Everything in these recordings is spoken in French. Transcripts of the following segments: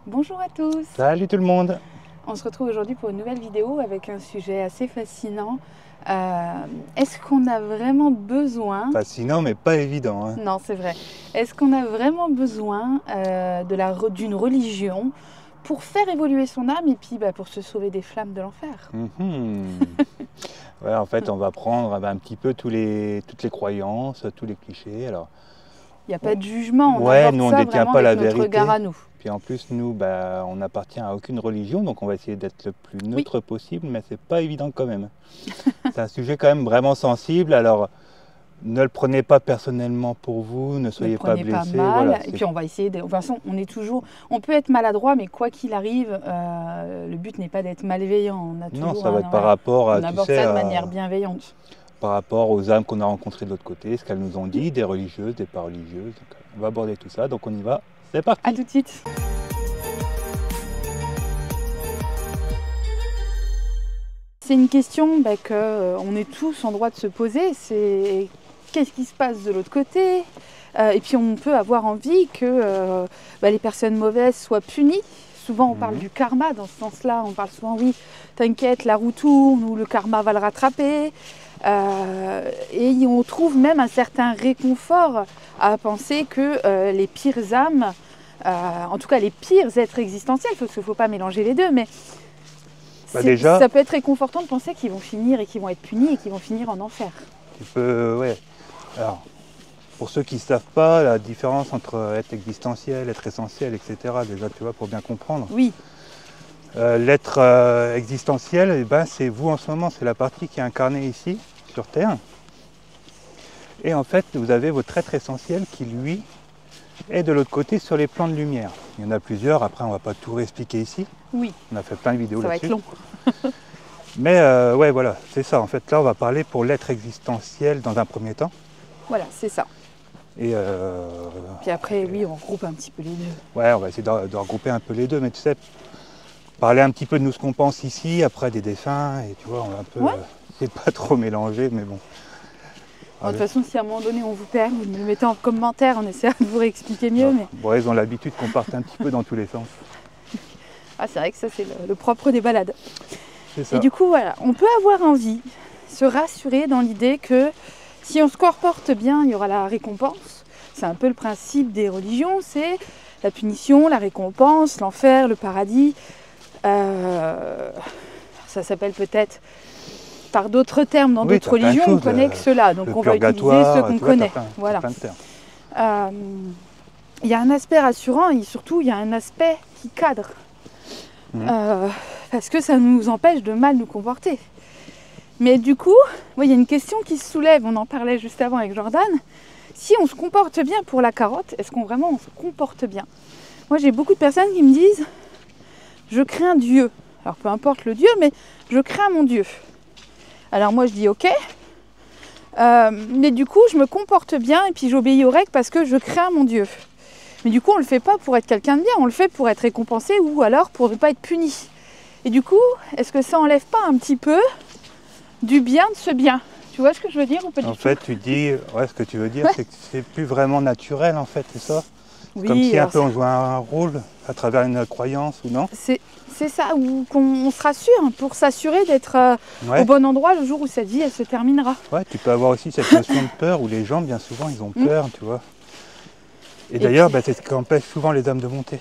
Bonjour à tous. Salut tout le monde. On se retrouve aujourd'hui pour une nouvelle vidéo avec un sujet assez fascinant. Est-ce qu'on a vraiment besoin... Fascinant mais pas évident. Hein. Non, c'est vrai. Est-ce qu'on a vraiment besoin d'une religion pour faire évoluer son âme et puis pour se sauver des flammes de l'enfer? Ouais, en fait, on va prendre un petit peu toutes les croyances, tous les clichés. Alors, il n'y a pas de jugement, nous on ne détient pas la vérité. Regard à nous. Puis en plus, nous, on n'appartient à aucune religion, donc on va essayer d'être le plus neutre possible, mais c'est pas évident quand même. C'est un sujet quand même vraiment sensible, alors ne le prenez pas personnellement pour vous, ne soyez pas blessés. Pas mal. Voilà, et puis on va essayer, de toute façon, on peut être maladroit, mais quoi qu'il arrive, le but n'est pas d'être malveillant. Non, ça va être par rapport à... On aborde ça de manière bienveillante. Par rapport aux âmes qu'on a rencontrées de l'autre côté, ce qu'elles nous ont dit, des religieuses, des pas religieuses. Donc, on va aborder tout ça, donc on y va. C'est parti. À tout de suite. C'est une question qu'on est tous en droit de se poser, c'est qu'est-ce qui se passe de l'autre côté? Et puis on peut avoir envie que les personnes mauvaises soient punies. Souvent on parle du karma dans ce sens-là, on parle souvent oui, t'inquiète, la roue tourne ou le karma va le rattraper. Et on trouve même un certain réconfort à penser que les pires âmes, en tout cas les pires êtres existentiels, parce qu'il ne faut pas mélanger les deux, mais déjà, ça peut être réconfortant de penser qu'ils vont finir et qu'ils vont être punis et qu'ils vont finir en enfer. Ouais. Alors, pour ceux qui ne savent pas, la différence entre être existentiel, être essentiel, etc., déjà, tu vois, pour bien comprendre. Oui. L'être existentiel, c'est vous en ce moment, c'est la partie qui est incarnée ici, sur Terre. Et en fait, vous avez votre être essentiel qui, lui, est de l'autre côté sur les plans de lumière. Il y en a plusieurs, après on ne va pas tout réexpliquer ici. Oui. On a fait plein de vidéos là-dessus. Ça va être long. Mais ouais, voilà, c'est ça. En fait, là, on va parler pour l'être existentiel dans un premier temps. Voilà, c'est ça. Et puis après, oui, on regroupe un petit peu les deux. Ouais, on va essayer de regrouper un peu les deux, mais tu sais, parler un petit peu de nous ce qu'on pense ici, après des défunts, et tu vois, on va un peu essayer de pas trop mélanger, mais bon. De toute façon, si à un moment donné on vous perd, vous me le mettez en commentaire, on essaiera de vous réexpliquer mieux. Mais... Bon, ils ont l'habitude qu'on parte un petit peu dans tous les sens. Ah, c'est vrai que ça, c'est le propre des balades. C'est ça. Et du coup, voilà, on peut avoir envie, se rassurer dans l'idée que si on se comporte bien, il y aura la récompense. C'est un peu le principe des religions, c'est la punition, la récompense, l'enfer, le paradis. Ça s'appelle peut-être par d'autres termes dans d'autres religions, on connaît que cela. Donc on va utiliser ceux qu'on connaît. Voilà. Il y a un aspect rassurant et surtout il y a un aspect qui cadre. Parce que ça nous empêche de mal nous comporter. Mais du coup, il y a une question qui se soulève, on en parlait juste avant avec Jordan. Si on se comporte bien pour la carotte, est-ce qu'on vraiment se comporte bien? Moi j'ai beaucoup de personnes qui me disent je crains Dieu. Alors peu importe le Dieu, mais je crains mon Dieu. Alors moi je dis ok, mais du coup je me comporte bien et puis j'obéis aux règles parce que je crains mon Dieu. Mais du coup on le fait pas pour être quelqu'un de bien, on le fait pour être récompensé ou alors pour ne pas être puni. Et du coup, est-ce que ça enlève pas un petit peu du bien de ce bien? Tu vois ce que je veux dire ou pas du tout? En fait, tu dis, ce que tu veux dire, c'est que c'est plus vraiment naturel en fait, c'est ça? Oui, comme si un peu on jouait un rôle à travers une croyance ou non? C'est ça, ou qu'on se rassure pour s'assurer d'être au bon endroit le jour où cette vie elle se terminera. Ouais, tu peux avoir aussi cette notion de peur où les gens bien souvent ils ont peur, tu vois. Et d'ailleurs, c'est ce qui empêche souvent les âmes de monter.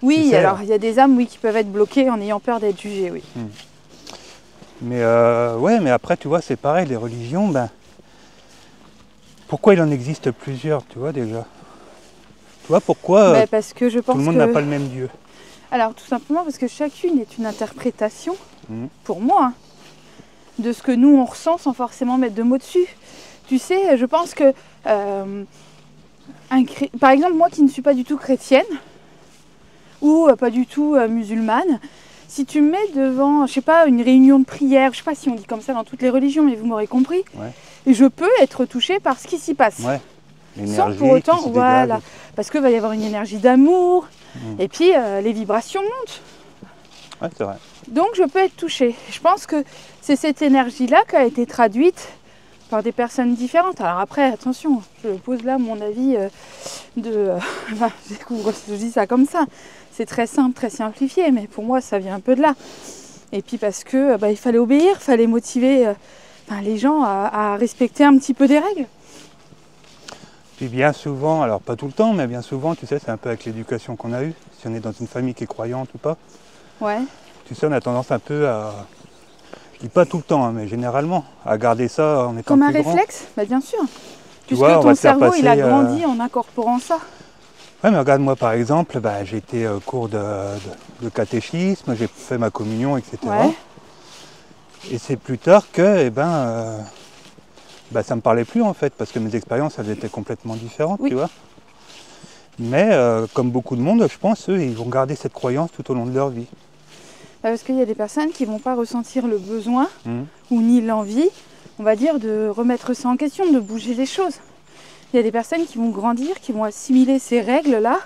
Oui, alors il y a des âmes qui peuvent être bloquées en ayant peur d'être jugées, oui. Mais mais après tu vois c'est pareil, les religions, pourquoi il en existe plusieurs, tu vois déjà? Tu vois pourquoi parce que je pense tout le monde n'a pas le même Dieu? Alors tout simplement parce que chacune est une interprétation, pour moi, de ce que nous on ressent sans forcément mettre de mots dessus. Tu sais, je pense que, par exemple moi qui ne suis pas du tout chrétienne, ou pas du tout musulmane, si tu me mets devant, je sais pas, une réunion de prière, je sais pas si on dit comme ça dans toutes les religions, mais vous m'aurez compris, et je peux être touchée par ce qui s'y passe. Sans pour autant, parce qu'il va y avoir une énergie d'amour, et puis les vibrations montent. Ouais, c'est vrai. Donc je peux être touchée. Je pense que c'est cette énergie-là qui a été traduite par des personnes différentes. Alors après, attention, je pose là mon avis enfin, je dis ça comme ça. C'est très simple, très simplifié, mais pour moi, ça vient un peu de là. Et puis parce que il fallait obéir, il fallait motiver les gens à respecter un petit peu des règles. Puis bien souvent, alors pas tout le temps, mais bien souvent, tu sais, c'est un peu avec l'éducation qu'on a eue. Si on est dans une famille qui est croyante ou pas. Ouais. Tu sais, on a tendance un peu à, je dis pas tout le temps, hein, mais généralement, à garder ça en étant Comme un plus grand. réflexe, bien sûr. Puisque vois, on va ton te faire cerveau, il a passer, grandi en incorporant ça. Ouais, mais regarde, moi par exemple, j'ai été au cours de catéchisme, j'ai fait ma communion, etc. Ouais. Et c'est plus tard que, ça me parlait plus en fait, parce que mes expériences, elles étaient complètement différentes, Oui. tu vois. Mais comme beaucoup de monde, je pense, eux, ils vont garder cette croyance tout au long de leur vie. Parce qu'il y a des personnes qui ne vont pas ressentir le besoin ou ni l'envie, on va dire, de remettre ça en question, de bouger les choses. Il y a des personnes qui vont grandir, qui vont assimiler ces règles-là,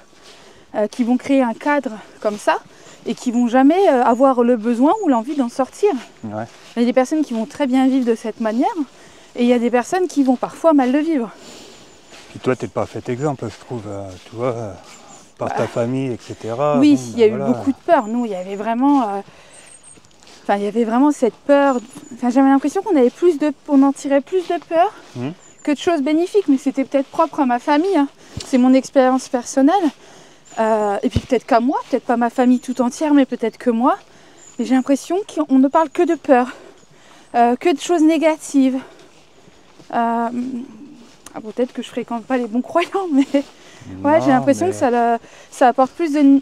qui vont créer un cadre comme ça et qui vont jamais avoir le besoin ou l'envie d'en sortir. Ouais. Il y a des personnes qui vont très bien vivre de cette manière et il y a des personnes qui vont parfois mal le vivre. Puis toi, tu es le parfait exemple, je trouve, tu vois, par ta famille, etc. Oui, bon, il y a eu beaucoup de peur. Nous, il y avait vraiment... il y avait vraiment cette peur. J'avais l'impression qu'on en tirait plus de peur que de choses bénéfiques, mais c'était peut-être propre à ma famille. Hein. C'est mon expérience personnelle. Et puis peut-être qu'à moi, peut-être pas ma famille tout entière, mais peut-être que moi. Mais j'ai l'impression qu'on ne parle que de peur, que de choses négatives. Peut-être que je fréquente pas les bons croyants, mais ouais, j'ai l'impression que ça apporte plus de...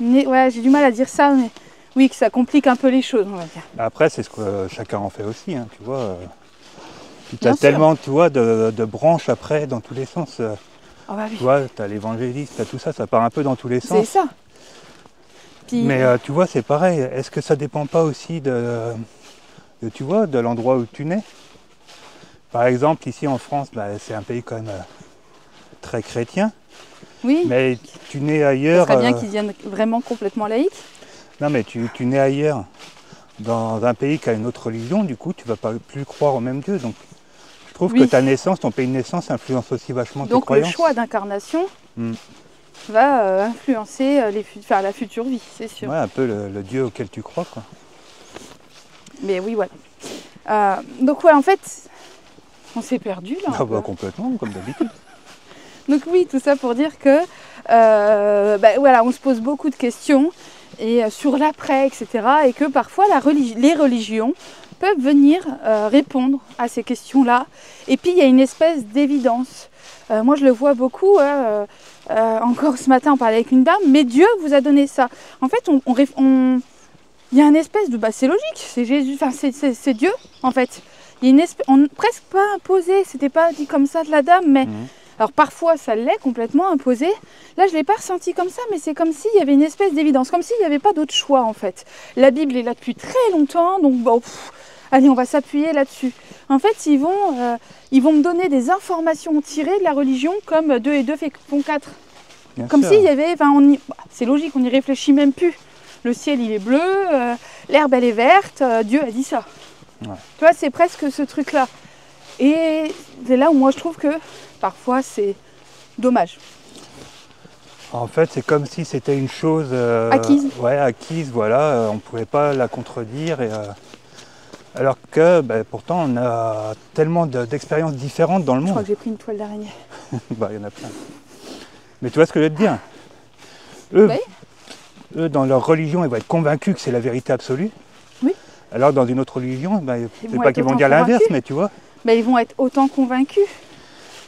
Ouais, j'ai du mal à dire ça, mais oui, que ça complique un peu les choses, on va dire. Après, c'est ce que chacun en fait aussi, hein, tu vois. Tu as tellement, tu vois, de branches après, dans tous les sens. Oui. Tu vois, tu as l'évangéliste, tu as tout ça, ça part un peu dans tous les sens. C'est ça. Puis... Mais tu vois, c'est pareil. Est-ce que ça dépend pas aussi de l'endroit où tu nais? Par exemple, ici en France, c'est un pays quand même très chrétien. Oui. Mais tu nais ailleurs... Ça serait bien qu'ils deviennent vraiment complètement laïques. Non, mais tu nais ailleurs, dans un pays qui a une autre religion, du coup, tu vas pas plus croire au même Dieu. Donc, je trouve que ta naissance, ton pays de naissance, influence aussi vachement tes croyances. Donc, le choix d'incarnation va influencer la future vie, c'est sûr. Ouais, un peu le Dieu auquel tu crois, quoi. Mais oui, voilà. Donc, ouais, en fait, on s'est perdu, là. Ah bah, complètement, comme d'habitude. Donc oui, tout ça pour dire que voilà, on se pose beaucoup de questions et sur l'après, etc. Et que parfois les religions peuvent venir répondre à ces questions-là. Et puis il y a une espèce d'évidence. Moi je le vois beaucoup. Encore ce matin on parlait avec une dame, mais Dieu vous a donné ça. En fait, il y a une espèce de... c'est logique, c'est Jésus, enfin c'est Dieu en fait. Il y a une espèce, presque pas imposé, c'était pas dit comme ça de la dame, mais... Alors parfois ça l'est complètement imposé. Là je ne l'ai pas ressenti comme ça, mais c'est comme s'il y avait une espèce d'évidence, comme s'il n'y avait pas d'autre choix en fait. La Bible est là depuis très longtemps, donc bon, allez on va s'appuyer là-dessus. En fait ils vont me donner des informations tirées de la religion comme 2 et 2 font 4. Comme s'il y avait, c'est logique, on n'y réfléchit même plus. Le ciel il est bleu, l'herbe elle est verte, Dieu a dit ça. Ouais. Tu vois, c'est presque ce truc-là. Et c'est là où moi je trouve que parfois c'est dommage. En fait, c'est comme si c'était une chose acquise. Ouais, acquise, voilà. On ne pouvait pas la contredire. Alors que pourtant, on a tellement d'expériences différentes dans le monde. Je crois que j'ai pris une toile d'araignée. Il y en a plein. Mais tu vois ce que je veux te dire? Eux, dans leur religion, ils vont être convaincus que c'est la vérité absolue. Oui. Alors dans une autre religion, c'est pas qu'ils vont dire l'inverse, mais tu vois. Ils vont être autant convaincus.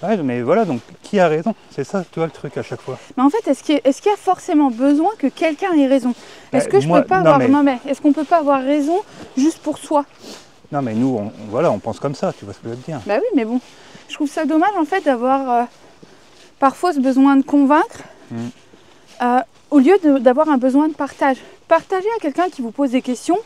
Ouais, mais voilà, donc qui a raison? C'est ça, tu vois, le truc à chaque fois. Mais en fait, est-ce qu'il y a forcément besoin que quelqu'un ait raison? Est-ce que est-ce qu'on peut pas avoir raison juste pour soi? Non, mais nous, on pense comme ça, tu vois ce que je veux te dire. Oui, mais bon, je trouve ça dommage en fait d'avoir parfois ce besoin de convaincre au lieu d'avoir un besoin de partage. Partager à quelqu'un qui vous pose des questions,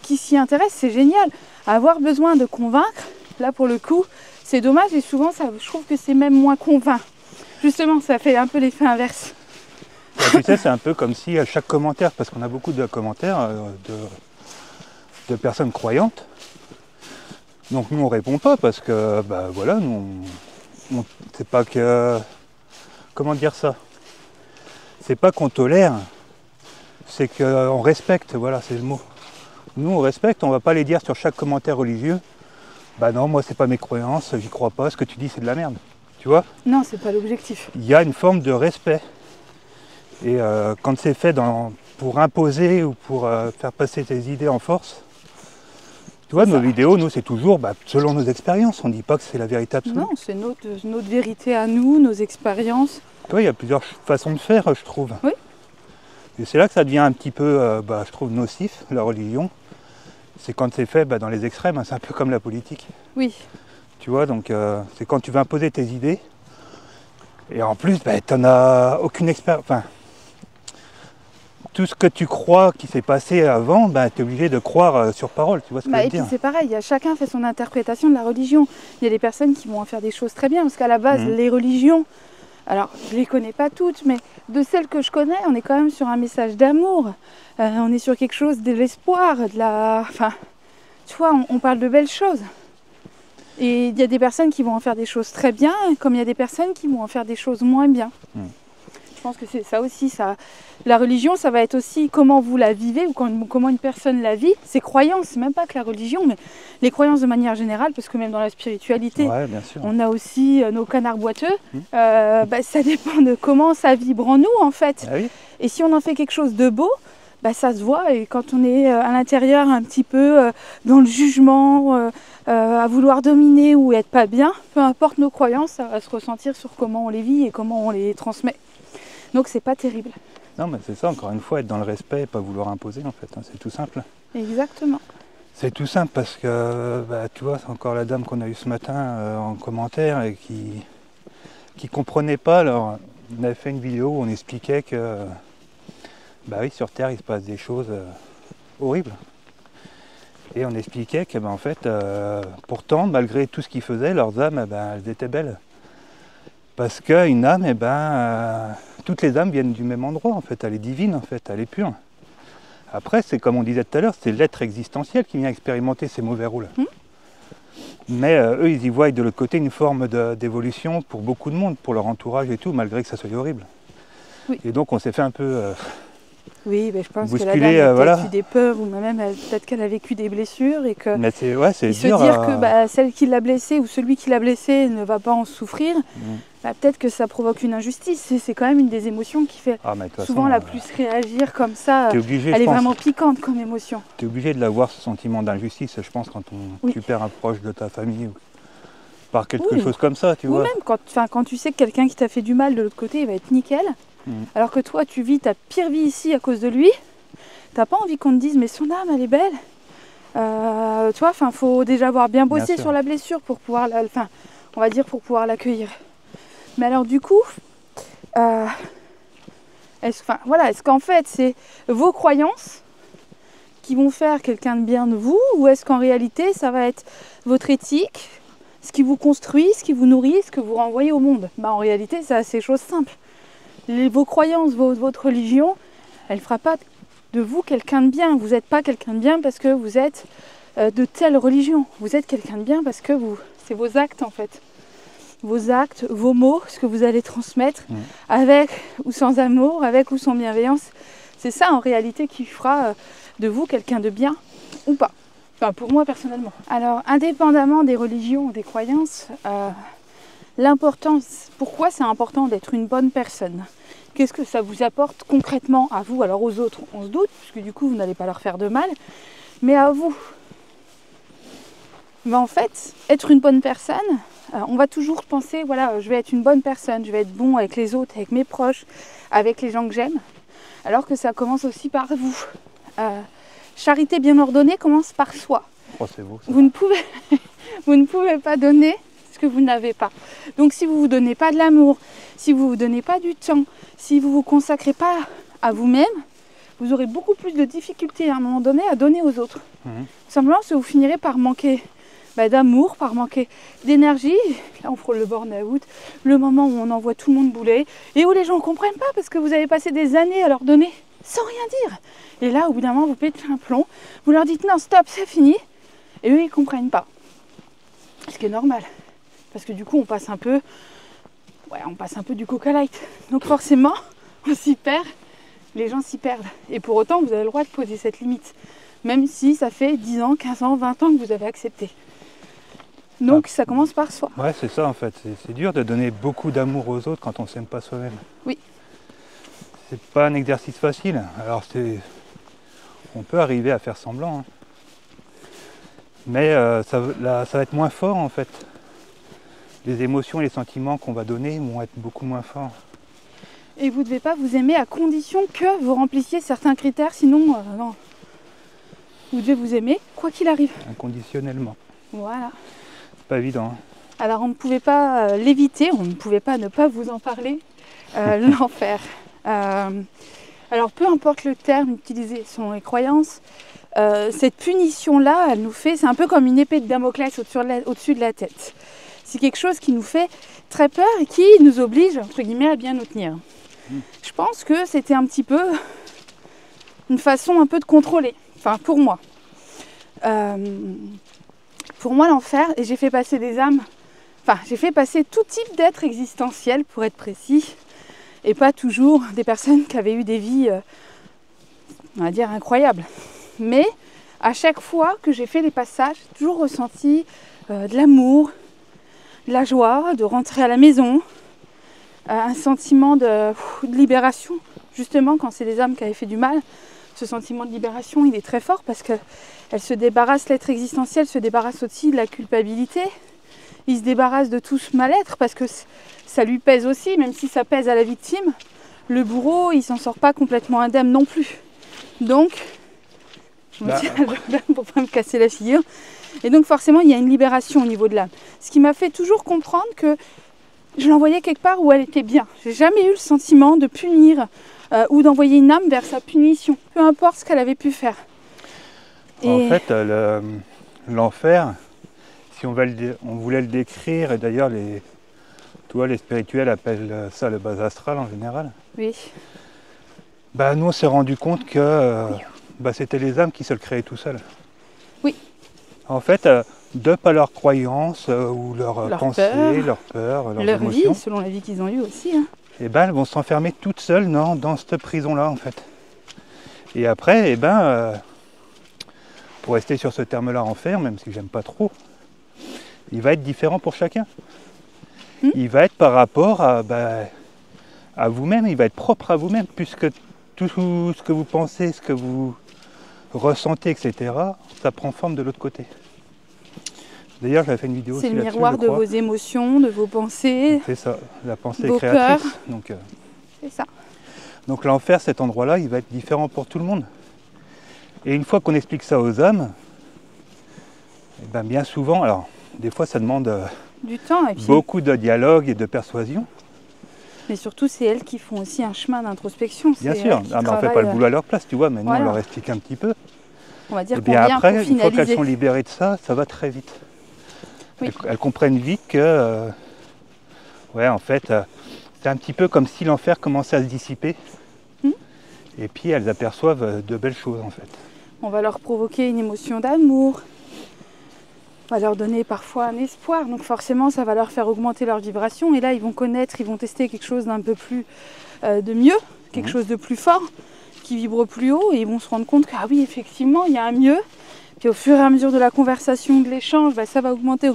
qui s'y intéresse, c'est génial. Avoir besoin de convaincre, là pour le coup, c'est dommage et souvent je trouve que c'est même moins convainc. Justement, ça fait un peu l'effet inverse. Tu sais, c'est un peu comme si à chaque commentaire, parce qu'on a beaucoup de commentaires de personnes croyantes, Donc nous on répond pas parce que bah voilà, nous c'est pas que, comment dire ça, c'est pas qu'on tolère, c'est qu'on respecte, voilà c'est le mot. Nous on respecte, on va pas les dire sur chaque commentaire religieux, bah non moi c'est pas mes croyances, j'y crois pas, ce que tu dis c'est de la merde, tu vois. Non, c'est pas l'objectif. Il y a une forme de respect. Et quand c'est fait pour imposer ou pour faire passer tes idées en force, tu vois, nos vidéos, nous, c'est toujours selon nos expériences. On ne dit pas que c'est la vérité absolue. Non, c'est notre vérité à nous, nos expériences. Tu vois, il y a plusieurs façons de faire, je trouve. Oui. Et c'est là que ça devient un petit peu, je trouve, nocif, la religion. C'est quand c'est fait dans les extrêmes, hein, c'est un peu comme la politique. Oui. Tu vois, donc c'est quand tu veux imposer tes idées. Et en plus, tu n'en as aucune expérience. Enfin, tout ce que tu crois qui s'est passé avant, tu es obligé de croire sur parole, tu vois ce que je veux Et dire. puis c'est pareil, chacun fait son interprétation de la religion. Il y a des personnes qui vont en faire des choses très bien, parce qu'à la base, les religions, alors je ne les connais pas toutes, mais de celles que je connais, on est quand même sur un message d'amour. On est sur quelque chose de l'espoir, Enfin, tu vois, on parle de belles choses. Et il y a des personnes qui vont en faire des choses très bien, comme il y a des personnes qui vont en faire des choses moins bien. Je pense que c'est ça aussi. La religion, ça va être aussi comment vous la vivez ou comment une personne la vit. Ses croyances, c'est même pas que la religion, mais les croyances de manière générale, parce que même dans la spiritualité, bien sûr. On a aussi nos canards boiteux. Ça dépend de comment ça vibre en nous, en fait. Ah oui. Et si on en fait quelque chose de beau, ça se voit. Et quand on est à l'intérieur un petit peu dans le jugement, à vouloir dominer ou être pas bien, peu importe nos croyances, ça va se ressentir sur comment on les vit et comment on les transmet. Donc c'est pas terrible. Non mais c'est ça, encore une fois, être dans le respect et pas vouloir imposer en fait, hein, c'est tout simple. Exactement. C'est tout simple parce que, tu vois, c'est encore la dame qu'on a eue ce matin en commentaire et qui comprenait pas. Alors, on avait fait une vidéo où on expliquait que, oui, sur Terre, il se passe des choses horribles. Et on expliquait que, en fait, pourtant, malgré tout ce qu'ils faisaient, leurs âmes, elles étaient belles. Parce qu'une âme, toutes les âmes viennent du même endroit, en fait. Elle est divine, en fait, elle est pure. Après, c'est comme on disait tout à l'heure, c'est l'être existentiel qui vient expérimenter ces mauvais rôles. Mais eux, ils y voient de l'autre côté une forme d'évolution pour beaucoup de monde, pour leur entourage et tout, malgré que ça soit horrible. Oui. Et donc, on s'est fait un peu oui, je pense bousculer, que la dame a voilà. vécu des peurs, ou même peut-être qu'elle a vécu des blessures, et que mais c'est se dur dire que celle qui l'a blessée ou celui qui l'a blessée ne va pas en souffrir, peut-être que ça provoque une injustice. C'est quand même une des émotions qui fait souvent la plus réagir comme ça. Elle est vraiment piquante comme émotion. Tu es obligé de l'avoir, ce sentiment d'injustice, je pense, quand tu perds un proche de ta famille ou par quelque chose comme ça, tu vois. Ou même quand tu sais que quelqu'un qui t'a fait du mal de l'autre côté, il va être nickel, alors que toi, tu vis ta pire vie ici à cause de lui, t'as pas envie qu'on te dise « mais son âme, elle est belle ». Tu vois, faut déjà avoir bien bossé sur la blessure pour pouvoir on va dire pour pouvoir l'accueillir. Mais alors du coup, est-ce qu'en fait c'est vos croyances qui vont faire quelqu'un de bien de vous, ou est-ce qu'en réalité ça va être votre éthique, ce qui vous construit, ce qui vous nourrit, ce que vous renvoyez au monde? En réalité c'est assez chose simple. Vos croyances, votre religion, elle ne fera pas de vous quelqu'un de bien. Vous n'êtes pas quelqu'un de bien parce que vous êtes de telle religion. Vous êtes quelqu'un de bien parce que c'est vos actes en fait. Vos actes, vos mots, ce que vous allez transmettre, avec ou sans amour, avec ou sans bienveillance. C'est ça en réalité qui fera de vous quelqu'un de bien ou pas. Pour moi personnellement. Alors, indépendamment des religions ou des croyances, l'importance, pourquoi c'est important d'être une bonne personne? Qu'est-ce que ça vous apporte concrètement à vous? Alors aux autres, on se doute, puisque du coup vous n'allez pas leur faire de mal, mais à vous. En fait, être une bonne personne, on va toujours penser, voilà, je vais être une bonne personne, je vais être bon avec les autres, avec mes proches, avec les gens que j'aime, alors que ça commence aussi par vous. Charité bien ordonnée commence par soi. Oh, c'est beau, ça. Vous ne pouvez pas donner ce que vous n'avez pas. Donc si vous ne vous donnez pas de l'amour, si vous ne vous donnez pas du temps, si vous ne vous consacrez pas à vous-même, vous aurez beaucoup plus de difficultés à un moment donné à donner aux autres. Simplement parce que vous finirez par manquer d'amour, par manquer d'énergie. Là on frôle le burn-out, le moment où on envoie tout le monde bouler et où les gens ne comprennent pas parce que vous avez passé des années à leur donner sans rien dire. Et là au bout d'un moment vous pétez un plomb, vous leur dites non stop c'est fini et eux ils ne comprennent pas. Ce qui est normal. Parce que du coup, on passe un peu du coca light. Donc forcément, on s'y perd. Les gens s'y perdent. Et pour autant, vous avez le droit de poser cette limite. Même si ça fait 10 ans, 15 ans, 20 ans que vous avez accepté. Donc ça commence par soi. Ouais, c'est ça en fait. C'est dur de donner beaucoup d'amour aux autres quand on ne s'aime pas soi-même. Oui. C'est pas un exercice facile. Alors on peut arriver à faire semblant. Hein. Mais ça va être moins fort en fait. Les émotions et les sentiments qu'on va donner vont être beaucoup moins forts. Et vous ne devez pas vous aimer à condition que vous remplissiez certains critères, sinon non. Vous devez vous aimer quoi qu'il arrive. Inconditionnellement. Voilà. C'est pas évident. Hein. Alors on ne pouvait pas l'éviter, on ne pouvait pas ne pas vous en parler. L'enfer. Alors peu importe le terme utilisé selon les croyances, cette punition-là, elle nous fait, c'est un peu comme une épée de Damoclès au-dessus de la tête. C'est quelque chose qui nous fait très peur et qui nous oblige, entre guillemets, à bien nous tenir. Je pense que c'était un petit peu une façon un peu de contrôler, enfin pour moi. Pour moi, l'enfer, et j'ai fait passer des âmes, enfin j'ai fait passer tout type d'êtres existentiels, pour être précis, et pas toujours des personnes qui avaient eu des vies, on va dire, incroyables. Mais à chaque fois que j'ai fait les passages, j'ai toujours ressenti de l'amour, de la joie, de rentrer à la maison, un sentiment de libération. Justement, quand c'est des âmes qui avaient fait du mal, ce sentiment de libération, il est très fort parce qu'elle se débarrasse, l'être existentiel se débarrasse aussi de la culpabilité. Il se débarrasse de tout ce mal-être parce que ça lui pèse aussi, même si ça pèse à la victime. Le bourreau, il s'en sort pas complètement indemne non plus. Donc, je me tiens à Jordan pour pas me casser la figure. Et donc forcément, il y a une libération au niveau de l'âme. Ce qui m'a fait toujours comprendre que je l'envoyais quelque part où elle était bien. J'ai jamais eu le sentiment de punir ou d'envoyer une âme vers sa punition, peu importe ce qu'elle avait pu faire. En fait, l'enfer, si on voulait le décrire, et d'ailleurs les spirituels appellent ça le bas astral en général. Oui. Nous on s'est rendu compte que c'était les âmes qui se le créaient tout seuls. Oui. En fait, de par leurs croyances ou leurs pensées, leurs peurs, leurs émotions, vie, selon la vie qu'ils ont eue aussi. Hein. Et elles vont s'enfermer toutes seules dans cette prison-là en fait. Et après, pour rester sur ce terme-là, enfer, même si j'aime pas trop, il va être différent pour chacun. Il va être par rapport à vous-même, il va être propre à vous-même, puisque tout ce que vous pensez, ce que vous ressentez, etc., ça prend forme de l'autre côté. D'ailleurs, j'avais fait une vidéo aussi là-dessus. C'est le miroir de vos émotions, de vos pensées. C'est ça, la pensée vos créatrice. Peurs. C'est ça. Donc l'enfer, cet endroit-là, il va être différent pour tout le monde. Et une fois qu'on explique ça aux âmes, bien souvent, alors des fois ça demande du temps et puis beaucoup de dialogue et de persuasion. Mais surtout, c'est elles qui font aussi un chemin d'introspection. Bien sûr, on ne fait pas le boulot à leur place, tu vois, mais nous on leur explique un petit peu. On va dire et bien après, une fois qu'elles sont libérées de ça, ça va très vite. Oui. Elles comprennent vite que, en fait, c'est un petit peu comme si l'enfer commençait à se dissiper. Et puis elles aperçoivent de belles choses en fait. On va leur provoquer une émotion d'amour. On va leur donner parfois un espoir. Donc forcément, ça va leur faire augmenter leur vibration. Et là, ils vont connaître, ils vont tester quelque chose d'un peu plus de mieux, quelque chose de plus fort, qui vibre plus haut. Et ils vont se rendre compte que, ah oui, effectivement, il y a un mieux. Puis au fur et à mesure de la conversation, de l'échange, ça va augmenter.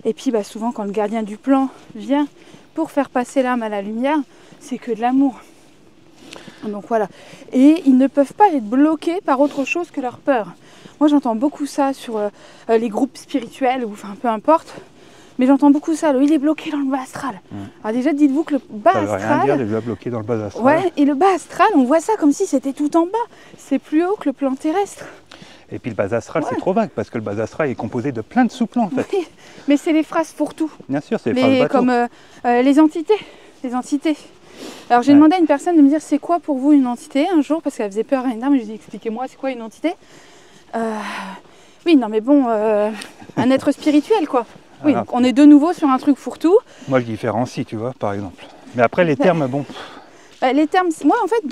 Et puis souvent, quand le gardien du plan vient pour faire passer l'âme à la lumière, c'est que de l'amour. Donc voilà. Et ils ne peuvent pas être bloqués par autre chose que leur peur. Moi, j'entends beaucoup ça sur les groupes spirituels, ou enfin, peu importe. Mais j'entends beaucoup ça, il est bloqué dans le bas astral. Alors déjà, dites-vous que le bas astral... Ça veut rien dire, déjà bloqué dans le bas astral. Ouais, et le bas astral, on voit ça comme si c'était tout en bas. C'est plus haut que le plan terrestre. Et puis le bas astral, c'est trop vague, parce que le bas astral est composé de plein de sous-plans, en fait. Oui, mais c'est les phrases fourre-tout. Bien sûr, c'est les phrases bateau. Comme les entités. Alors j'ai demandé à une personne de me dire c'est quoi pour vous une entité un jour, parce qu'elle faisait peur à une dame, je lui ai dit expliquez-moi c'est quoi une entité. Oui, non mais bon, un être spirituel quoi. Oui, donc on est de nouveau sur un truc fourre-tout. Moi je différencie, tu vois, par exemple. Mais après les termes, bon... Les termes, moi en fait,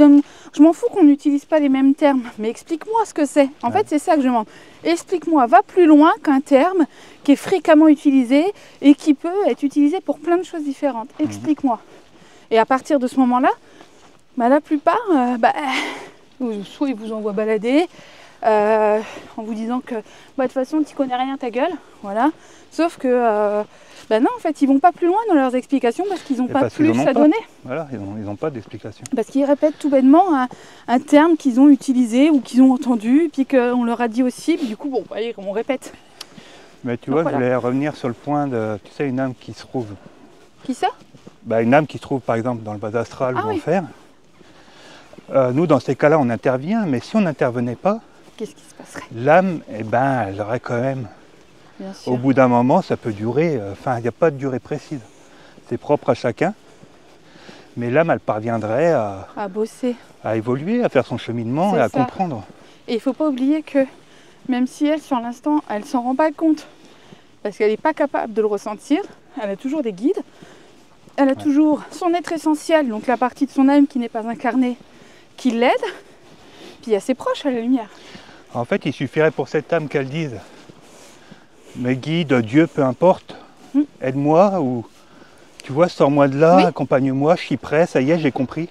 je m'en fous qu'on n'utilise pas les mêmes termes, mais explique-moi ce que c'est. En fait, c'est ça que je demande. Explique-moi, va plus loin qu'un terme qui est fréquemment utilisé et qui peut être utilisé pour plein de choses différentes. Explique-moi. Et à partir de ce moment-là, la plupart, soit ils vous envoient balader en vous disant que de toute façon, tu connais rien, ta gueule. Voilà. Sauf que non, en fait, ils vont pas plus loin dans leurs explications parce qu'ils n'ont pas plus à donner. Voilà, ils n'ont pas d'explication. Parce qu'ils répètent tout bêtement un terme qu'ils ont utilisé ou qu'ils ont entendu, puis qu'on leur a dit aussi, puis du coup, allez, on répète. Mais tu vois, voilà. Je voulais revenir sur le point de, tu sais, une âme qui se trouve. Qui ça? Une âme qui se trouve, par exemple, dans le bas astral ou l'enfer. Nous, dans ces cas-là, on intervient, mais si on n'intervenait pas, qu'est-ce qui se passerait? L'âme, elle aurait quand même... Au bout d'un moment, ça peut durer, il n'y a pas de durée précise. C'est propre à chacun. Mais l'âme, elle parviendrait à bosser, à évoluer, à faire son cheminement et à comprendre. Et il ne faut pas oublier que même si elle, sur l'instant, elle ne s'en rend pas compte, parce qu'elle n'est pas capable de le ressentir, elle a toujours des guides, elle a toujours son être essentiel, donc la partie de son âme qui n'est pas incarnée, qui l'aide, puis il y a ses proches à la lumière. En fait, il suffirait pour cette âme qu'elle dise mes guides, Dieu, peu importe, aide-moi, ou tu vois, sors-moi de là, accompagne-moi, je suis prêt, ça y est, j'ai compris.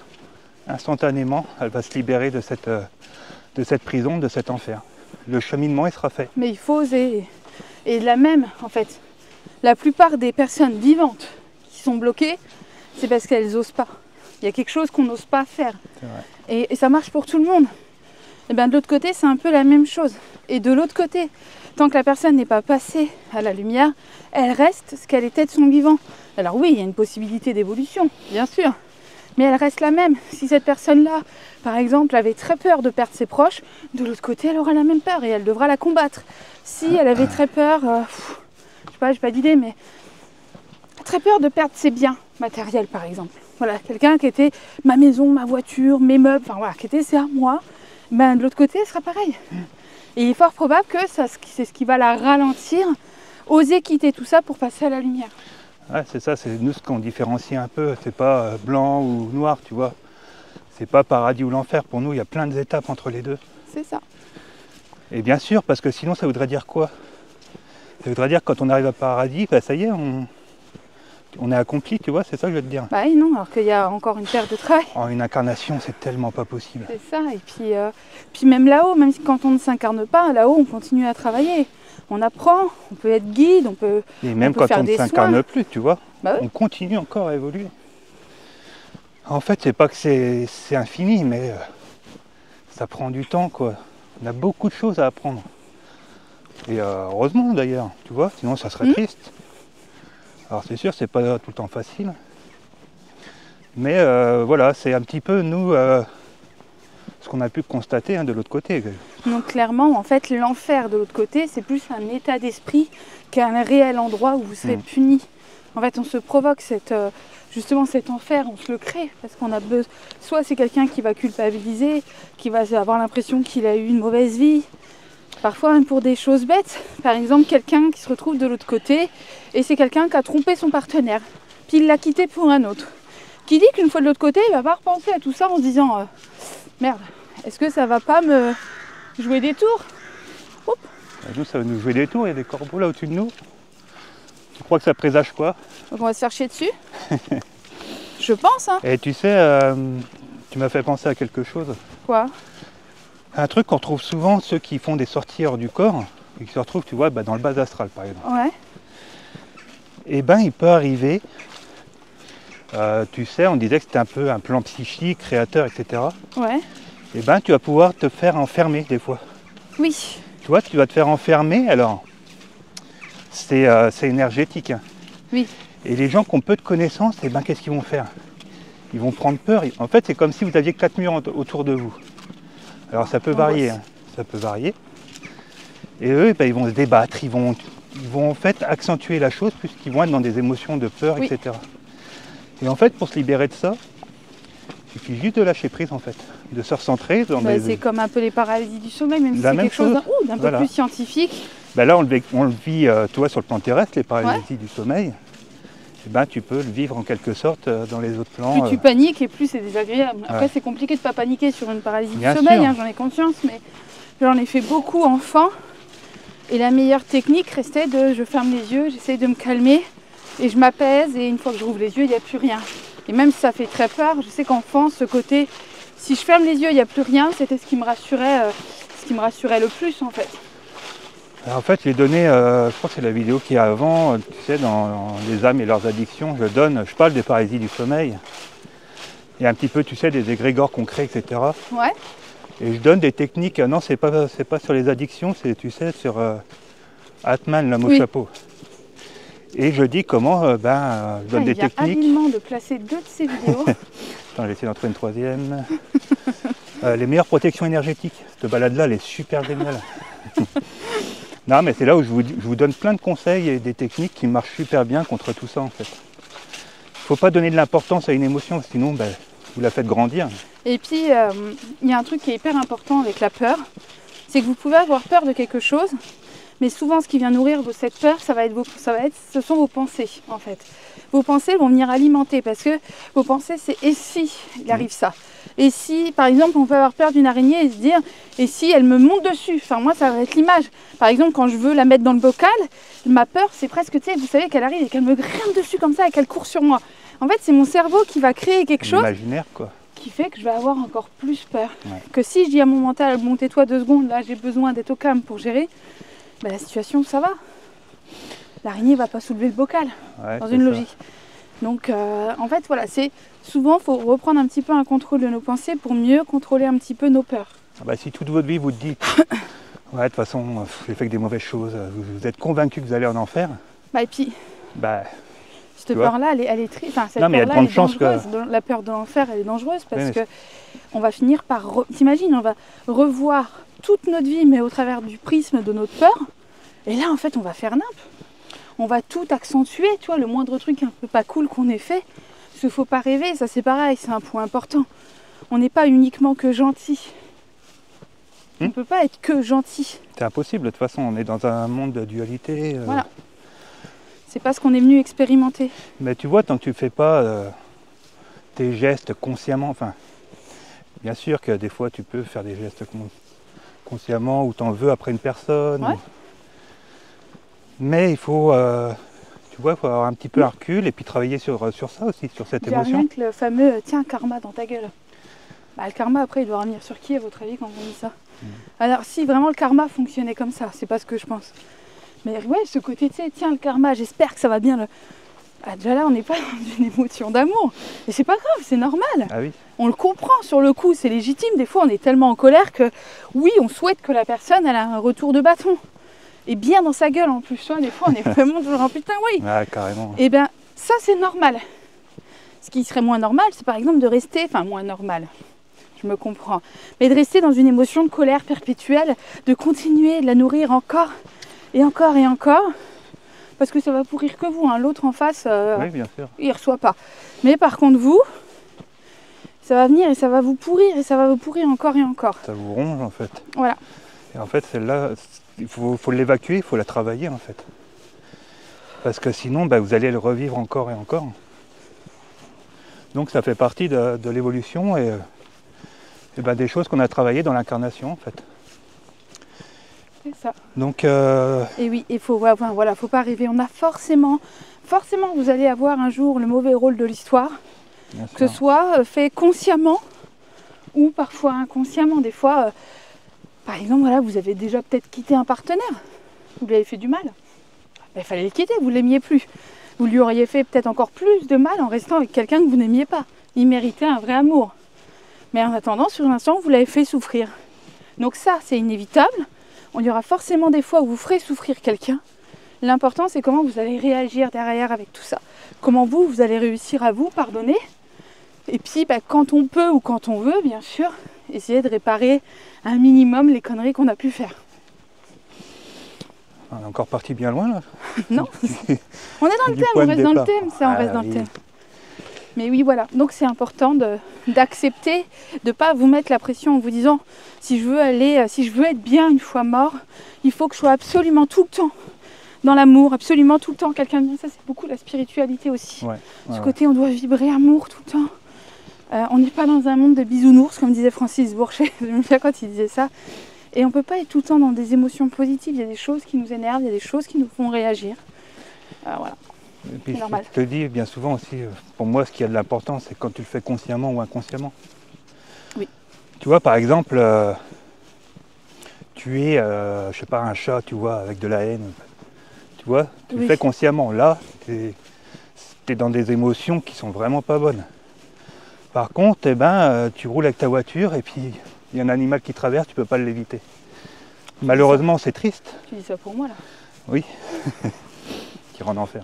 Instantanément, elle va se libérer de cette prison, de cet enfer. Le cheminement, il sera fait. Mais il faut oser. Et de la même, en fait, la plupart des personnes vivantes qui sont bloquées, c'est parce qu'elles n'osent pas. Il y a quelque chose qu'on n'ose pas faire. Et ça marche pour tout le monde. Et bien de l'autre côté, c'est un peu la même chose. Et de l'autre côté, tant que la personne n'est pas passée à la lumière, elle reste ce qu'elle était de son vivant. Alors oui, il y a une possibilité d'évolution, bien sûr, mais elle reste la même. Si cette personne-là, par exemple, avait très peur de perdre ses proches, de l'autre côté, elle aura la même peur et elle devra la combattre. Si elle avait très peur, je sais pas, j'ai pas d'idée, mais très peur de perdre ses biens matériels, par exemple. Voilà, quelqu'un qui était ma maison, ma voiture, mes meubles, enfin voilà, qui était c'est à moi, de l'autre côté, elle sera pareil. Et il est fort probable que c'est ce qui va la ralentir, oser quitter tout ça pour passer à la lumière. Ouais, c'est ça, c'est nous ce qu'on différencie un peu, c'est pas blanc ou noir, tu vois. C'est pas paradis ou l'enfer, pour nous il y a plein d'étapes entre les deux. C'est ça. Et bien sûr, parce que sinon ça voudrait dire quoi? Ça voudrait dire que quand on arrive à paradis, ça y est, on est accompli, tu vois, c'est ça que je veux te dire. Oui, non, alors qu'il y a encore une terre de travail. Une incarnation, c'est tellement pas possible. C'est ça, et puis même là-haut, même quand on ne s'incarne pas, là-haut on continue à travailler. On apprend, on peut être guide, on peut et même on peut quand on ne s'incarne plus, tu vois, on continue encore à évoluer. En fait, c'est pas que c'est infini, mais ça prend du temps, quoi. On a beaucoup de choses à apprendre. Et heureusement d'ailleurs, tu vois, sinon ça serait triste. Alors c'est sûr, c'est pas tout le temps facile. Mais voilà, c'est un petit peu nous ce qu'on a pu constater de l'autre côté. Donc clairement, en fait, l'enfer de l'autre côté, c'est plus un état d'esprit qu'un réel endroit où vous serez puni. En fait, on se provoque justement cet enfer, on se le crée parce qu'on a besoin. Soit c'est quelqu'un qui va culpabiliser, qui va avoir l'impression qu'il a eu une mauvaise vie. Parfois même pour des choses bêtes. Par exemple, quelqu'un qui se retrouve de l'autre côté et c'est quelqu'un qui a trompé son partenaire, puis il l'a quitté pour un autre. Qui dit qu'une fois de l'autre côté, il va pas repenser à tout ça en se disant merde, est-ce que ça va pas me jouer des tours? Nous, ça va nous jouer des tours, il y a des corbeaux là au-dessus de nous. Tu crois que ça présage quoi? Donc on va se faire chier dessus. Je pense, hein. Et tu sais, tu m'as fait penser à quelque chose. Quoi? Un truc qu'on retrouve souvent, ceux qui font des sorties hors du corps, et qui se retrouvent, tu vois, dans le bas astral par exemple. Ouais. Et il peut arriver, tu sais, on disait que c'était un peu un plan psychique, créateur, etc. Ouais. Et tu vas pouvoir te faire enfermer des fois. Oui. Tu vois, tu vas te faire enfermer, alors c'est énergétique. Hein. Oui. Et les gens qui ont peu de connaissances, qu'est-ce qu'ils vont faire? Ils vont prendre peur. En fait, c'est comme si vous aviez 4 murs autour de vous. Alors ça peut varier, hein. Ça peut varier. Et eux, ils vont se débattre, ils vont en fait accentuer la chose puisqu'ils vont être dans des émotions de peur, etc. Et en fait, pour se libérer de ça, il suffit juste de lâcher prise en fait, de se recentrer. C'est comme un peu les paralysies du sommeil, même si c'est quelque chose d'un peu plus scientifique. Là, on le vit, tu vois, sur le plan terrestre, les paralysies du sommeil. eh ben, tu peux le vivre en quelque sorte dans les autres plans. Plus tu paniques et plus c'est désagréable. Après, Ouais. c'est compliqué de ne pas paniquer sur une paralysie Bien du sommeil, sûr. hein, j'en ai conscience, mais j'en ai fait beaucoup enfant. Et la meilleure technique restait je ferme les yeux, j'essaye de me calmer et je m'apaise. Et une fois que je rouvre les yeux, il n'y a plus rien. Et même si ça fait très peur, je sais qu'enfant, ce côté, si je ferme les yeux, il n'y a plus rien, c'était ce qui me rassurait le plus en fait. En fait, les données, je crois que c'est la vidéo qu'il y a avant, tu sais, dans les âmes et leurs addictions, je parle des paralysies du sommeil. Et un petit peu, tu sais, des égrégores concrets, etc. Ouais. Et je donne des techniques, non, c'est pas sur les addictions, c'est, tu sais, sur Atman, l'homme au Oui. chapeau. Et je dis comment, je donne Il des vient techniques. habilement de placer 2 de ces vidéos. Attends, j'essaie d'en trouver une troisième. Les meilleures protections énergétiques. Cette balade-là, elle est super géniale. Non, mais c'est là où je vous donne plein de conseils et des techniques qui marchent super bien contre tout ça, en fait. Il ne faut pas donner de l'importance à une émotion, sinon, vous la faites grandir. Et puis, il y a un truc qui est hyper important avec la peur, c'est que vous pouvez avoir peur de quelque chose, mais souvent ce qui vient nourrir cette peur, ce sont vos pensées, en fait. Vos pensées vont venir alimenter, parce que vos pensées, c'est « et si il arrive ça ?» Et si, par exemple, on peut avoir peur d'une araignée et se dire « et si elle me monte dessus ?» Enfin, moi, ça va être l'image. Par exemple, quand je veux la mettre dans le bocal, ma peur, c'est presque, tu sais, vous savez, qu'elle arrive et qu'elle me grimpe dessus comme ça et qu'elle court sur moi. En fait, c'est mon cerveau qui va créer quelque chose Imaginaire, quoi. qui fait que je vais avoir encore plus peur. Ouais. Que si je dis à mon mental, bon, tais-toi 2 secondes, là, j'ai besoin d'être au calme pour gérer, la situation, ça va. L'araignée ne va pas soulever le bocal, Ouais, dans c'est une ça. logique. Donc, en fait, voilà, c'est souvent, il faut reprendre un petit peu un contrôle de nos pensées pour mieux contrôler un petit peu nos peurs. Si toute votre vie, vous te dites « ouais, de toute façon, j'ai fait que des mauvaises choses », vous êtes convaincu que vous allez en enfer, Et puis, cette tu vois. peur-là, elle est triste. Enfin, cette Non, mais il y a de peur-là, elle grandes est chances dangereuse. La peur de l'enfer, elle est dangereuse parce Oui, mais que on va finir par... T'imagines, on va revoir toute notre vie, mais au travers du prisme de notre peur. Et là, en fait, on va faire nimp. On va tout accentuer, tu vois, le moindre truc un peu pas cool qu'on ait fait. Parce qu'il ne faut pas rêver, ça c'est pareil, c'est un point important. On n'est pas uniquement que gentil. On ne peut pas être que gentil. c'est impossible. De toute façon, on est dans un monde de dualité. Voilà. C'est pas ce qu'on est venu expérimenter. Mais tu vois, tant que tu ne fais pas tes gestes consciemment, enfin, bien sûr que des fois tu peux faire des gestes consciemment ou t'en veux après une personne. Ouais. Mais il faut, tu vois, faut avoir un petit peu un recul et puis travailler sur ça aussi, sur cette Il y a émotion. rien que le fameux tiens, karma dans ta gueule. Le karma, après, il doit revenir sur qui, à votre avis, quand on dit ça? Alors, si vraiment le karma fonctionnait comme ça, c'est pas ce que je pense. Mais ouais, ce côté, tu sais, tiens, le karma, j'espère que ça va bien. Déjà là, on n'est pas dans une émotion d'amour. Et c'est pas grave, c'est normal. Ah oui. On le comprend sur le coup, c'est légitime. Des fois, on est tellement en colère que, oui, on souhaite que la personne elle a un retour de bâton. Et bien dans sa gueule en plus. Tu vois, des fois, on est vraiment genre, putain, oui. Ah, carrément. Et bien, ça, c'est normal. Ce qui serait moins normal, c'est par exemple de rester, enfin, moins normal, je me comprends, mais de rester dans une émotion de colère perpétuelle, de continuer de la nourrir encore et encore et encore, parce que ça va pourrir que vous, hein. L'autre en face, Oui, bien sûr. il ne reçoit pas. Mais par contre, vous, ça va venir et ça va vous pourrir, et ça va vous pourrir encore et encore. Ça vous ronge en fait. Voilà. Et en fait, celle-là, il faut l'évacuer, il faut la travailler en fait. Parce que sinon, vous allez le revivre encore et encore. Donc ça fait partie de l'évolution et des choses qu'on a travaillées dans l'incarnation en fait. C'est ça. Donc, Et oui, il faut, voilà, faut pas arriver. On a forcément, vous allez avoir un jour le mauvais rôle de l'histoire, que ce soit fait consciemment ou parfois inconsciemment. Des fois, par exemple, voilà, vous avez déjà peut-être quitté un partenaire, vous lui avez fait du mal. Il fallait le quitter, vous ne l'aimiez plus. Vous lui auriez fait peut-être encore plus de mal en restant avec quelqu'un que vous n'aimiez pas. Il méritait un vrai amour. Mais en attendant, sur l'instant, vous l'avez fait souffrir. Donc ça, c'est inévitable. Il y aura forcément des fois où vous ferez souffrir quelqu'un. L'important, c'est comment vous allez réagir derrière avec tout ça. Comment vous allez réussir à vous pardonner. Et puis, quand on peut ou quand on veut, bien sûr, essayer de réparer un minimum les conneries qu'on a pu faire. on est encore parti bien loin là. Non, on est dans le thème, on reste dans le thème, ça, on reste dans le thème. Mais oui, voilà, donc c'est important d'accepter, de ne pas vous mettre la pression en vous disant si je veux être bien une fois mort, il faut que je sois absolument tout le temps dans l'amour, absolument tout le temps. Quelqu'un de bien, ça c'est beaucoup la spiritualité aussi. Ce côté, on doit vibrer amour tout le temps. On n'est pas dans un monde de bisounours, comme disait Francis Bourget, j'aime bien quand il disait ça. Et on ne peut pas être tout le temps dans des émotions positives. Il y a des choses qui nous énervent, il y a des choses qui nous font réagir. Voilà. Et puis, je te dis bien souvent aussi, pour moi, ce qui a de l'importance, c'est quand tu le fais consciemment ou inconsciemment. Oui. Tu vois, par exemple, tu es, je sais pas, un chat, tu vois, avec de la haine. Tu vois, tu le fais consciemment. Là, tu es dans des émotions qui sont vraiment pas bonnes. Par contre, tu roules avec ta voiture et puis il y a un animal qui traverse, tu peux pas l'éviter. Malheureusement, c'est triste. Tu dis ça pour moi, là? Oui. Qui rend en enfer.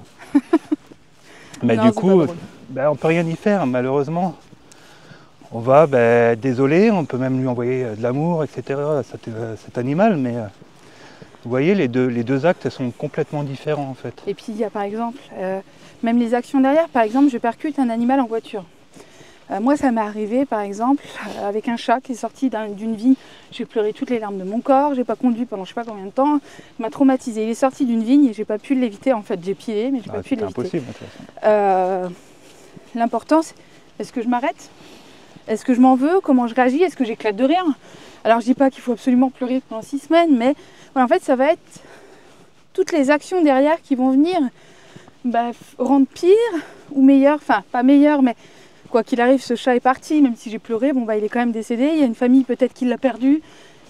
Mais non, du coup, on peut rien y faire, malheureusement. On va, désolé, on peut même lui envoyer de l'amour, etc. cet animal, mais vous voyez, les deux actes sont complètement différents en fait. Et puis il y a par exemple, même les actions derrière, par exemple, je percute un animal en voiture. Moi, ça m'est arrivé, par exemple, avec un chat qui est sorti d'une vigne. J'ai pleuré toutes les larmes de mon corps. J'ai pas conduit pendant je sais pas combien de temps. Il m'a traumatisé. Il est sorti d'une vigne et j'ai pas pu l'éviter. En fait, j'ai pied, mais j'ai pas pu l'éviter. C'est impossible. De toute façon. L'important, c'est est-ce que je m'arrête? Est-ce que je m'en veux? Comment je réagis? Est-ce que j'éclate de rire? Alors, je dis pas qu'il faut absolument pleurer pendant 6 semaines, mais voilà, en fait, ça va être toutes les actions derrière qui vont venir rendre pire ou meilleur. Enfin, pas meilleur, mais quoi qu'il arrive, ce chat est parti, même si j'ai pleuré, il est quand même décédé, il y a une famille peut-être qui l'a perdu,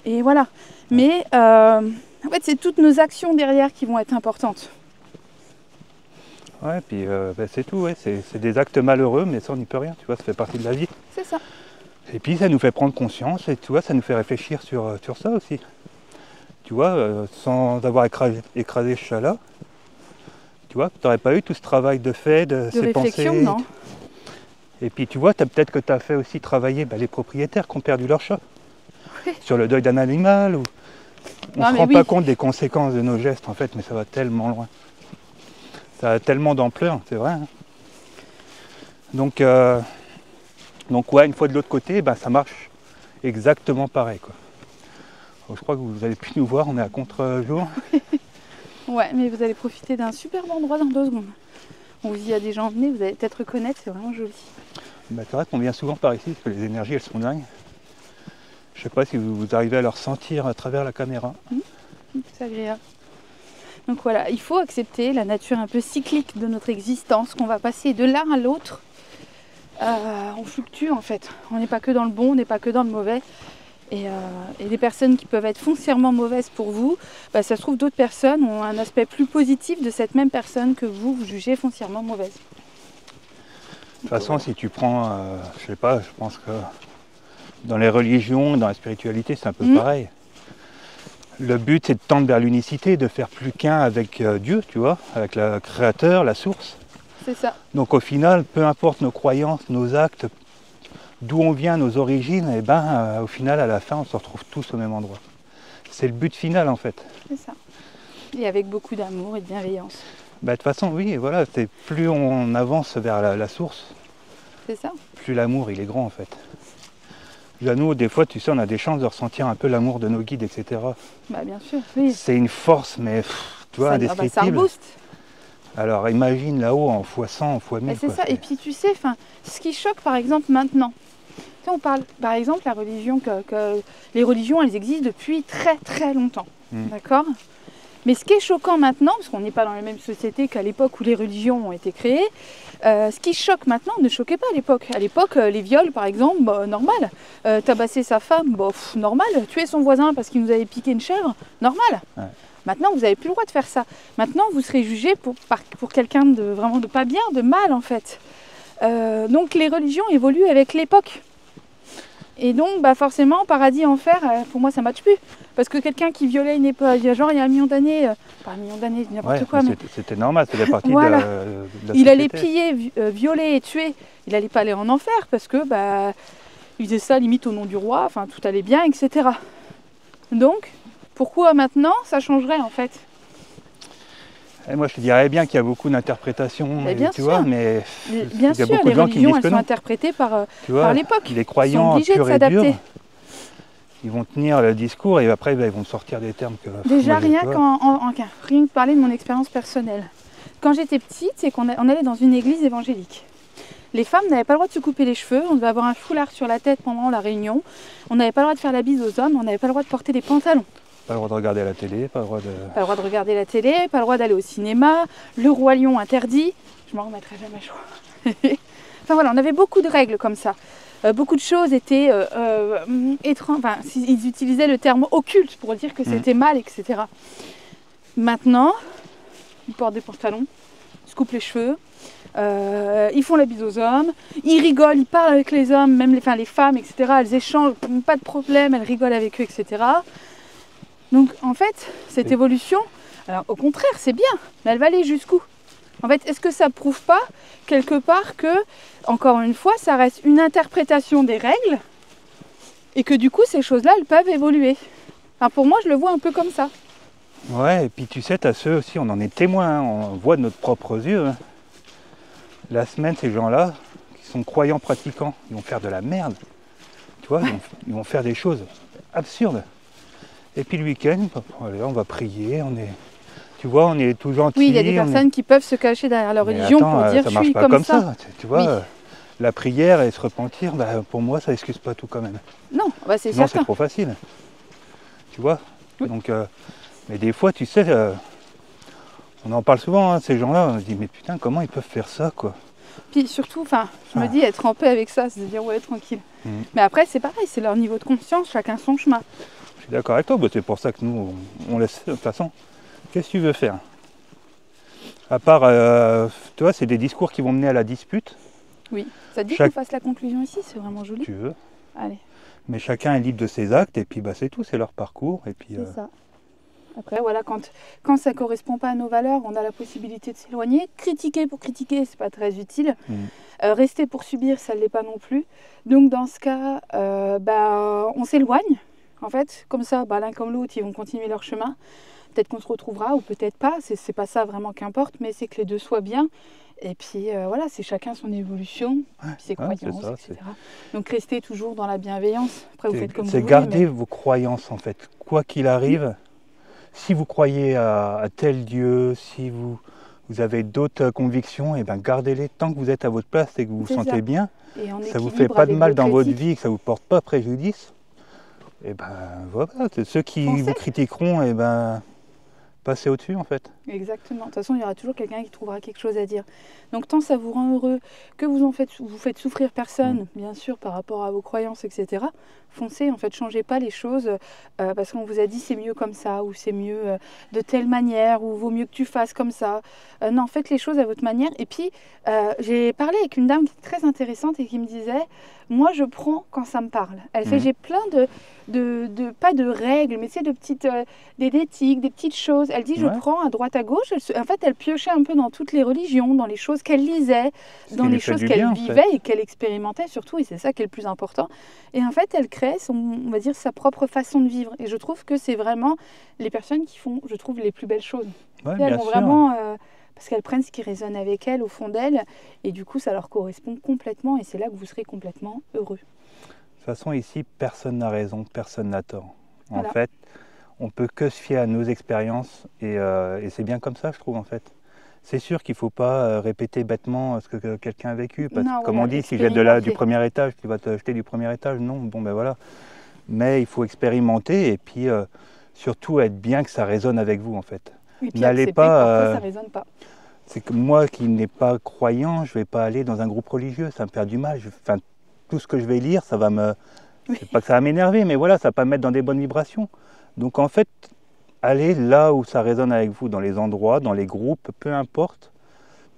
et voilà. Mais en fait, c'est toutes nos actions derrière qui vont être importantes. Ouais, puis c'est tout, ouais. C'est des actes malheureux, mais ça on n'y peut rien, tu vois, ça fait partie de la vie. C'est ça. Et puis ça nous fait prendre conscience, et tu vois, ça nous fait réfléchir sur ça aussi. Tu vois, sans avoir écrasé ce chat-là, tu vois, tu n'aurais pas eu tout ce travail de fait, de ces réflexion, pensées. Non. Et puis tu vois, peut-être que tu as fait aussi travailler les propriétaires qui ont perdu leur chat. Oui. Sur le deuil d'un animal. Ou... On ne se rend pas compte des conséquences de nos gestes en fait, mais ça va tellement loin. Ça a tellement d'ampleur, c'est vrai. Hein. Donc ouais, une fois de l'autre côté, ça marche exactement pareil, quoi. Donc, je crois que vous allez plus nous voir, on est à contre-jour. Ouais, mais vous allez profiter d'un superbe endroit dans 2 secondes. On vous y a déjà emmené, vous allez peut-être reconnaître, c'est vraiment joli. C'est vrai qu'on vient souvent par ici, parce que les énergies, elles sont dingues. Je sais pas si vous arrivez à le ressentir à travers la caméra. C'est agréable. Donc voilà, il faut accepter la nature un peu cyclique de notre existence, qu'on va passer de l'un à l'autre. On fluctue en fait. On n'est pas que dans le bon, on n'est pas que dans le mauvais. Et des personnes qui peuvent être foncièrement mauvaises pour vous, ça se trouve d'autres personnes ont un aspect plus positif de cette même personne que vous jugez foncièrement mauvaise. De toute façon, si tu prends, je sais pas, je pense que dans les religions, dans la spiritualité, c'est un peu pareil. Le but, c'est de tendre vers l'unicité, de faire plus qu'un avec Dieu, tu vois, avec le Créateur, la source. C'est ça. Donc au final, peu importe nos croyances, nos actes, d'où on vient, nos origines, au final, à la fin, on se retrouve tous au même endroit. C'est le but final, en fait. C'est ça. Et avec beaucoup d'amour et de bienveillance. De toute façon, oui, voilà, plus on avance vers la source, c'est ça. Plus l'amour, il est grand, en fait. Nous, des fois, tu sais, on a des chances de ressentir un peu l'amour de nos guides, etc. Bien sûr, oui. C'est une force, mais tu vois, indescriptible. Ça rebooste. Alors imagine là-haut en x100, en x1000. C'est ça, et puis tu sais, ce qui choque par exemple maintenant, tu sais, on parle par exemple la religion, que les religions elles existent depuis très très longtemps, d'accord? Mais ce qui est choquant maintenant, parce qu'on n'est pas dans la même société qu'à l'époque où les religions ont été créées, ce qui choque maintenant ne choquait pas à l'époque. À l'époque, les viols par exemple, normal. Tabasser sa femme, normal. Tuer son voisin parce qu'il nous avait piqué une chèvre, normal. Ouais. Maintenant, vous n'avez plus le droit de faire ça. Maintenant, vous serez jugé pour quelqu'un de vraiment de pas bien, de mal en fait. Donc les religions évoluent avec l'époque. Et donc, forcément, paradis, enfer, pour moi, ça ne matche plus. Parce que quelqu'un qui violait une époque, genre il y a 1 million d'années, pas 1 million d'années, n'importe quoi. Mais c'était normal, c'était partie voilà. de la il société. allait piller, violer et tuer. Il n'allait pas aller en enfer parce que il faisait ça limite au nom du roi, enfin tout allait bien, etc. Donc, pourquoi maintenant ça changerait en fait? Et moi je te dirais bien qu'il y a beaucoup d'interprétations, tu vois, mais bien il y a sûr, beaucoup de gens qui disent que non. Elles sont interprétées par l'époque. Les croyants sont obligés purs de s'adapter. ils vont tenir le discours et après ils vont sortir des termes que... Déjà, moi, j'ai rien peur. rien que parler de mon expérience personnelle. Quand j'étais petite, c'est qu'on allait dans une église évangélique. Les femmes n'avaient pas le droit de se couper les cheveux, on devait avoir un foulard sur la tête pendant la réunion, on n'avait pas le droit de faire la bise aux hommes, on n'avait pas le droit de porter des pantalons. Pas le droit de regarder la télé, pas le droit de... Pas le droit de regarder la télé, pas le droit d'aller au cinéma, le roi lion interdit, je m'en remettrai jamais, je crois. Enfin voilà, on avait beaucoup de règles comme ça. Beaucoup de choses étaient étranges, enfin ils utilisaient le terme occulte pour dire que c'était mal, etc. Maintenant, ils portent des pantalons, ils se coupent les cheveux, ils font la bise aux hommes, ils rigolent, ils parlent avec les hommes, même les femmes, etc. Elles échangent, pas de problème, elles rigolent avec eux, etc. Donc en fait, cette évolution, alors au contraire, c'est bien, mais elle va aller jusqu'où? En fait, est-ce que ça prouve pas quelque part que, encore une fois, ça reste une interprétation des règles et que du coup, ces choses-là, elles peuvent évoluer? Enfin, pour moi, je le vois un peu comme ça. Ouais, et puis tu sais, t'as ceux aussi, on en est témoin, hein, on voit de notre propres yeux. Hein. La semaine, ces gens-là, qui sont croyants pratiquants, ils vont faire de la merde. Tu vois, ils vont faire des choses absurdes. Et puis le week-end, allez, on va prier, tu vois, on est tout gentil. Oui, il y a des personnes qui peuvent se cacher derrière leur religion pour dire ça je suis marche pas comme ça. ça. Tu vois, oui. La prière et se repentir, pour moi, ça excuse pas tout quand même. Non, c'est non, certain. C'est trop facile. Tu vois. Oui. Donc, mais des fois, tu sais, on en parle souvent, hein, ces gens-là, on se dit mais putain, comment ils peuvent faire ça, quoi. Puis surtout, je me dis être en paix avec ça, c'est de dire ouais, tranquille. Mais après, c'est pareil, c'est leur niveau de conscience, chacun son chemin. Je suis d'accord avec toi, c'est pour ça que nous, on laisse. De toute façon, qu'est-ce que tu veux faire? À part, tu vois, c'est des discours qui vont mener à la dispute. Oui, ça te dit qu'on fasse la conclusion ici, c'est vraiment joli. Tu veux. Allez. Mais chacun est libre de ses actes, et puis c'est tout, c'est leur parcours. Et puis, c'est ça. Après, voilà, quand ça ne correspond pas à nos valeurs, on a la possibilité de s'éloigner. Critiquer pour critiquer, c'est pas très utile. Rester pour subir, ça ne l'est pas non plus. Donc dans ce cas, on s'éloigne. En fait, comme ça, l'un comme l'autre, ils vont continuer leur chemin. Peut-être qu'on se retrouvera ou peut-être pas. C'est pas ça vraiment qu'importe, mais c'est que les deux soient bien. Et puis voilà, c'est chacun son évolution, ses croyances, etc. Donc restez toujours dans la bienveillance. Après, vous faites comme vous voulez. C'est garder vos croyances en fait. Quoi qu'il arrive, si vous croyez à tel Dieu, si vous avez d'autres convictions, et gardez-les tant que vous êtes à votre place et que vous vous sentez bien. Ça ne vous fait pas de mal dans votre vie, que ça ne vous porte pas préjudice. Et voilà, ceux qui vous critiqueront, passez au-dessus en fait. Exactement. De toute façon, il y aura toujours quelqu'un qui trouvera quelque chose à dire. Donc tant ça vous rend heureux, que vous faites souffrir personne, bien sûr, par rapport à vos croyances, etc. Foncez, en fait, changez pas les choses parce qu'on vous a dit c'est mieux comme ça, ou c'est mieux de telle manière, ou vaut mieux que tu fasses comme ça. Non, faites les choses à votre manière. Et puis, j'ai parlé avec une dame qui est très intéressante et qui me disait, moi je prends quand ça me parle. Elle fait, j'ai plein pas de règles, mais c'est de petites, d'éthiques, des petites choses. Elle dit, je prends à droite à gauche. En fait, elle piochait un peu dans toutes les religions, dans les choses qu'elle lisait, dans les choses qu'elle vivait et qu'elle expérimentait surtout, et c'est ça qui est le plus important. Et en fait, elle crée, on va dire, sa propre façon de vivre. Et je trouve que c'est vraiment les personnes qui font, je trouve, les plus belles choses. Elles vont vraiment, parce qu'elles prennent ce qui résonne avec elles, au fond d'elles, et du coup, ça leur correspond complètement, et c'est là que vous serez complètement heureux. De toute façon, ici, personne n'a raison, personne n'a tort. En fait, on peut que se fier à nos expériences, et c'est bien comme ça, je trouve, en fait. C'est sûr qu'il ne faut pas répéter bêtement ce que quelqu'un a vécu, parce que, comme on dit, si je jette du premier étage, tu vas te jeter du premier étage. Non, voilà. Mais il faut expérimenter, et puis surtout être bien que ça résonne avec vous, en fait. N'allez pas. Ça résonne pas. C'est que moi qui n'ai pas croyant, je ne vais pas aller dans un groupe religieux, ça me fait du mal. Tout ce que je vais lire, ça va me... C'est pas que ça va m'énerver, mais voilà, ça va pas me mettre dans des bonnes vibrations. Donc en fait, allez là où ça résonne avec vous, dans les endroits, dans les groupes, peu importe.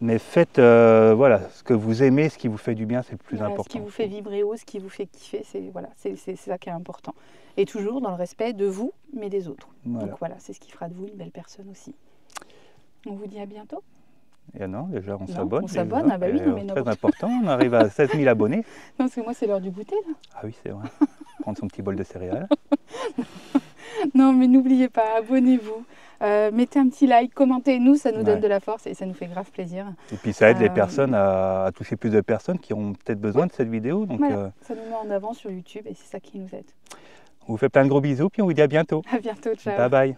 Mais faites ce que vous aimez, ce qui vous fait du bien, c'est le plus important. Ce qui vous fait vibrer haut, ce qui vous fait kiffer, c'est ça qui est important. Et toujours dans le respect de vous, mais des autres. Donc voilà, c'est ce qui fera de vous une belle personne aussi. On vous dit à bientôt. Et non, déjà on s'abonne. On s'abonne, oui, non, mais très important, on arrive à 16 000 abonnés. Non, parce que moi c'est l'heure du goûter là. Ah oui, c'est vrai. Prendre son petit bol de céréales. Non, mais n'oubliez pas, abonnez-vous. Mettez un petit like, commentez, nous ça nous donne de la force et ça nous fait grave plaisir. Et puis ça aide les personnes à toucher plus de personnes qui auront peut-être besoin de cette vidéo. Donc, ça nous met en avant sur YouTube et c'est ça qui nous aide. On vous fait plein de gros bisous, puis on vous dit à bientôt. À bientôt, ciao. Bye bye.